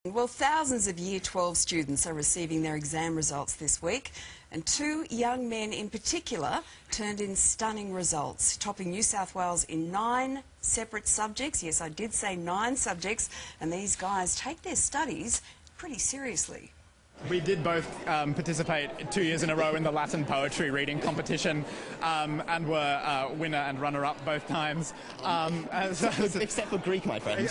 Well, thousands of Year 12 students are receiving their exam results this week, and two young men in particular turned in stunning results, topping New South Wales in 9 separate subjects. Yes, I did say 9 subjects, and these guys take their studies pretty seriously. We did both participate 2 years in a row in the Latin poetry reading competition and were winner and runner-up both times. Except for Greek, my friend.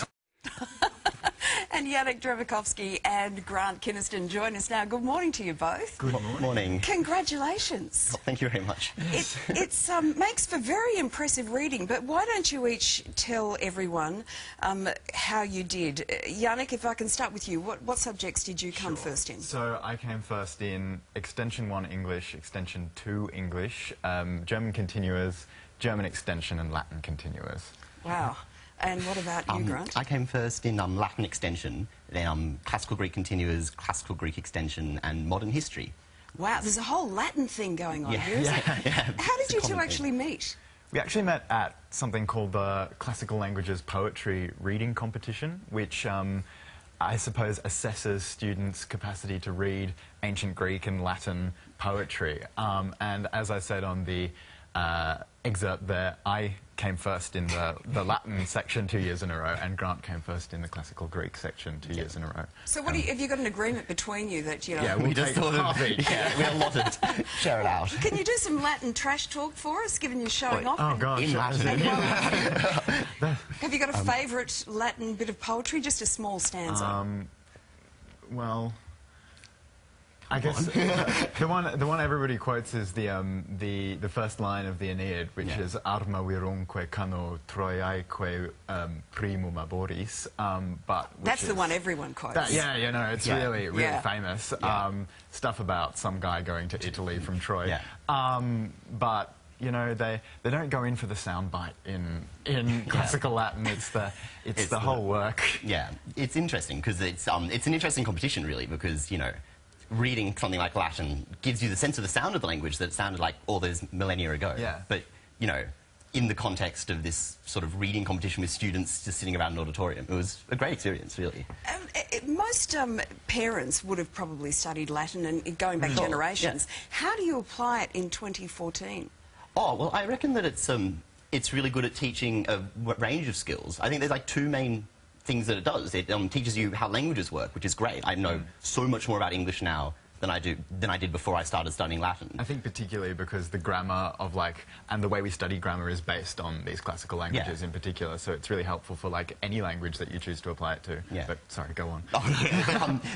And Yannick Drevakovsky and Grant Kinniston join us now. Good morning to you both. Good morning. Congratulations. Oh, thank you very much. It makes for very impressive reading, but why don't you each tell everyone how you did? Yannick, if I can start with you, what subjects did you come first in? So I came first in Extension 1 English, Extension 2 English, German Continuous, German Extension and Latin Continuous. Wow. And what about you, Grant? I came first in Latin Extension, then Classical Greek Continuous, Classical Greek Extension and Modern History. Wow, there's a whole Latin thing going on here, isn't there? Yeah. How did you two actually meet? We actually met at something called the Classical Languages Poetry Reading Competition, which I suppose assesses students' capacity to read ancient Greek and Latin poetry. And as I said on the excerpt there, I came first in the Latin section 2 years in a row, and Grant came first in the Classical Greek section 2 years in a row. So what have you got an agreement between you that, you know... Yeah, we just thought of it. Yeah, we allotted. Share it out. Can you do some Latin trash talk for us, given you're showing off? Oh, gosh. In Latin. Have you got a favourite Latin bit of poetry? Just a small stanza. Well, I guess the one everybody quotes is the first line of the Aeneid, which is "Arma virumque cano Troiaeque primum aboris." That's the one everyone quotes. Yeah, it's really famous. Stuff about some guy going to Italy from Troy. Yeah. But you know, they don't go in for the soundbite in classical Latin. It's the whole work. Yeah, it's interesting because it's an interesting competition really, because you know, reading something like Latin gives you the sense of the sound of the language that it sounded like all those millennia ago. Yeah. But, you know, in the context of this sort of reading competition with students just sitting around an auditorium, it was a great experience, really. Most parents would have probably studied Latin and going back generations. Yeah. How do you apply it in 2014? Oh, well, I reckon that it's really good at teaching a range of skills. I think there's like 2 main things that it does. It teaches you how languages work, which is great. I know so much more about English now than I did before I started studying Latin. I think particularly because the grammar of and the way we study grammar is based on these classical languages in particular, so it's really helpful for any language that you choose to apply it to. Yeah. But sorry, go on.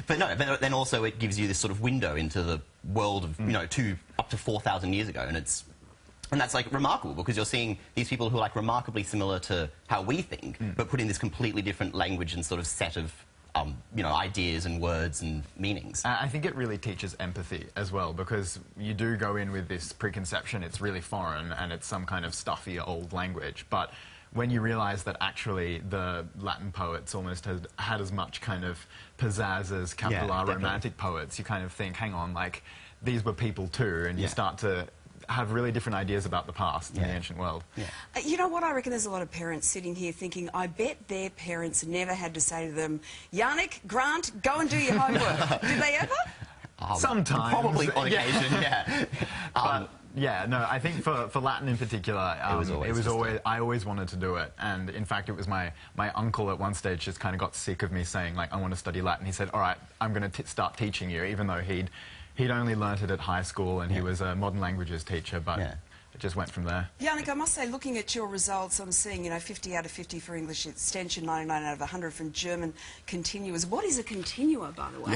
But then also it gives you this sort of window into the world of, you know, up to 4,000 years ago, and that's like remarkable because you're seeing these people who are like remarkably similar to how we think, but put in this completely different language and sort of set of you know, ideas and words and meanings. I think it really teaches empathy as well, because you do go in with this preconception it's really foreign and it's some kind of stuffy old language, but when you realise that actually the Latin poets almost had as much kind of pizzazz as capital R Romantic poets, you kind of think, hang on, like, these were people too, and you start to have really different ideas about the past in the ancient world. Yeah. You know what, I reckon there's a lot of parents sitting here thinking, I bet their parents never had to say to them, Yannick, Grant, go and do your homework. Did they ever? Sometimes. Probably on occasion, yeah. But yeah, no, I think for Latin in particular, I always wanted to do it. And in fact, it was my uncle at one stage just kind of got sick of me saying, like, I want to study Latin. He said, all right, I'm going to start teaching you, even though he'd only learnt it at high school and he was a modern languages teacher, but it just went from there. Yannick, I must say, looking at your results, I'm seeing, you know, 50 out of 50 for English Extension, 99 out of 100 from German Continuous. What is a continua, by the way?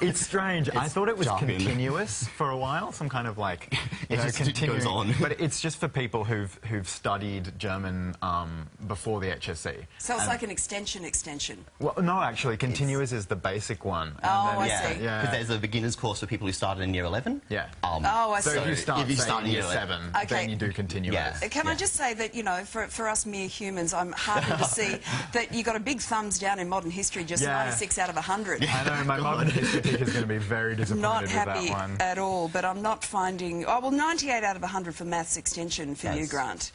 It's strange. I thought it was continuous for a while, some kind of like, you know, continuing. Goes on. But it's just for people who've studied German before the HSC. So it's like an extension. Well, no, actually, continuous is the basic one. Oh, I see. Because there's a beginner's course for people who started in year 11. Yeah. I so if you start in year 7, 7, Okay. then you do continue. Yeah. as. Can I just say that, you know, for us mere humans, I'm heartened to see that you got a big thumbs down in modern history, just 96 out of 100. I know, my modern history teacher is going to be very disappointed Not with happy that one. at all, but I'm not finding... Oh, well, 98 out of 100 for maths extension for you, That's- Grant.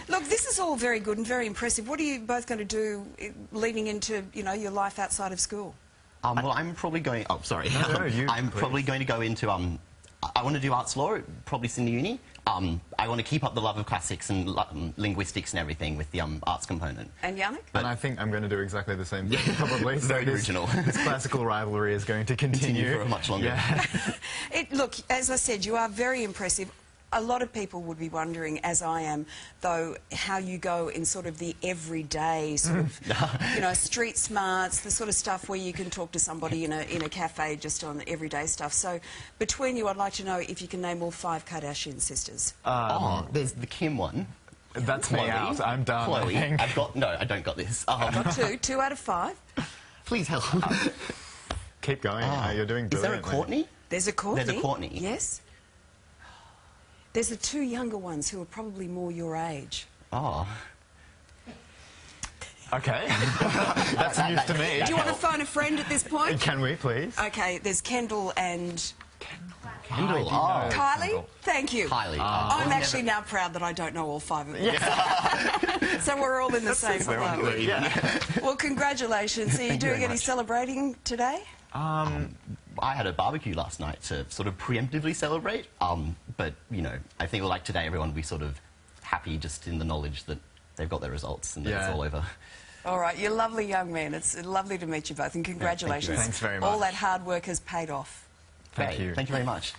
Look, this is all very good and very impressive. What are you both going to do leading into, you know, your life outside of school? Well, I'm probably going... Oh, sorry. No, you, I'm please. probably going to go into... I want to do arts law, probably Sydney Uni. I want to keep up the love of classics and linguistics and everything with the arts component. And Yannick? And I think I'm going to do exactly the same thing, probably. Very this, original. This classical rivalry is going to continue. For much longer. Yeah. Look, as I said, you are very impressive. A lot of people would be wondering, as I am, though, how you go in sort of the everyday sort of, you know, street smarts, the sort of stuff where you can talk to somebody in a cafe just on everyday stuff. So, between you, I'd like to know if you can name all 5 Kardashian sisters. There's the Kim one. That's me Chloe. out. I'm done. Chloe. I think. I've got... No, I don't got this. Got 2. 2 out of 5. Please help. Keep going. You're doing Is there a brilliantly. Courtney? There's a Courtney. There's a Courtney. Yes. There's the 2 younger ones who are probably more your age. Oh. Okay. That's news to me. Do you want to phone a friend at this point? Can we, please? Okay, there's Kendall and... Kendall. I do know. Kylie? Thank you. Kylie. I'm actually now proud that I don't know all 5 of them. So we're all in the same boat. Well, congratulations. Are you doing very any much. celebrating today? I had a barbecue last night to sort of preemptively celebrate, but, you know, I think like today everyone will be sort of happy just in the knowledge that they've got their results and that it's all over. All right, you're lovely young men. It's lovely to meet you both, and congratulations. Thanks very much. All that hard work has paid off. Thank you. Thank you very much.